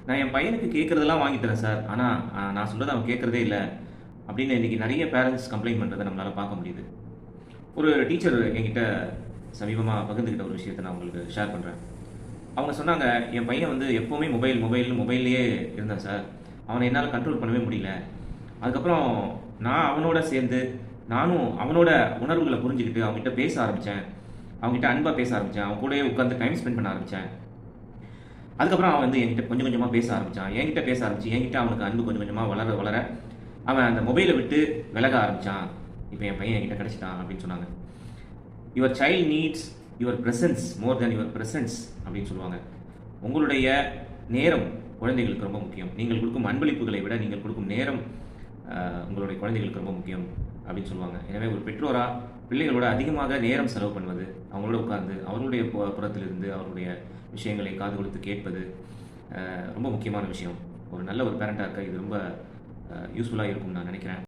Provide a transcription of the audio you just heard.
நான் என் பையனுக்கு கேட்கறதெல்லாம் வாங்கி தரேன் சார். ஆனா, நான் சொல்றத அவன் கேட்கறதே இல்ல. அப்படின்னு இன்னைக்கு நெறைய பேரண்ட்ஸ் கம்ப்ளைண்ட் பண்றத நம்மளால பார்க்க முடியுது. ஒரு டீச்சர் என்கிட்ட சமீபமா பகிர்ந்துக்கிட்ட ஒரு விஷயத்த நான் உங்களுக்கு ஷேர் பண்றேன். அவங்க சொன்னாங்க, "என் பையன் வந்து எப்பவுமே மொபைல்லயே இருந்தான் சார். அவன என்னால கண்ட்ரோல் பண்ணவே முடியல. அதுக்கப்புறம் நான் அவனோட சேர்ந்து, நானும் அவனோட உணர்வுகள புரிஞ்சுகிட்டு அவன்கிட்ட பேச ஆரம்பிச்சேன். அவன்கிட்ட அன்பா பேச ஆரம்பிச்சேன். அவன் கூடயே உட்கார்ந்து டைம் ஸ்பெண்ட் பண்ண ஆரம்பிச்சேன். அதுக்கப்புறம் அவன் வந்து என்கிட்ட கொஞ்சம் கொஞ்சமா பேச ஆரம்பிச்சான். என்கிட்ட பேச ஆரம்பிச்சு, என்கிட்ட அவனுக்கு அன்பு கொஞ்சம் கொஞ்சமா வளர வளர, அவன் அந்த மொபைல விட்டு விலக ஆரம்பிச்சான். இப்ப என் பையன் என்கிட்ட கிடைச்சுட்டான்" அப்படின்னு சொன்னாங்க. "Your child needs your presence more than your presence" அப்படின்னு சொல்லுவாங்க. உங்களுடைய நேரம் குழந்தைகளுக்கு ரொம்ப முக்கியம். நீங்கள் கொடுக்கும் அன்பளிப்புகளை விட நீங்கள் கொடுக்கும் நேரம் உங்களுடைய குழந்தைகளுக்கு ரொம்ப முக்கியம் அப்படின்னு சொல்லுவாங்க. எனவே ஒரு பெற்றோரா பிள்ளைகளோட அதிகமாக நேரம் செலவு பண்ணுவது, அவங்களோட உட்கார்ந்து அவர்களுடைய புறத்திலிருந்து அவர்களுடைய விஷயங்களை காது கொடுத்து கேட்பது ரொம்ப முக்கியமான விஷயம். ஒரு நல்ல ஒரு பேரண்டா இருக்க இது ரொம்ப யூஸ்ஃபுல்லா இருக்கும்னு நான் நினைக்கிறேன்.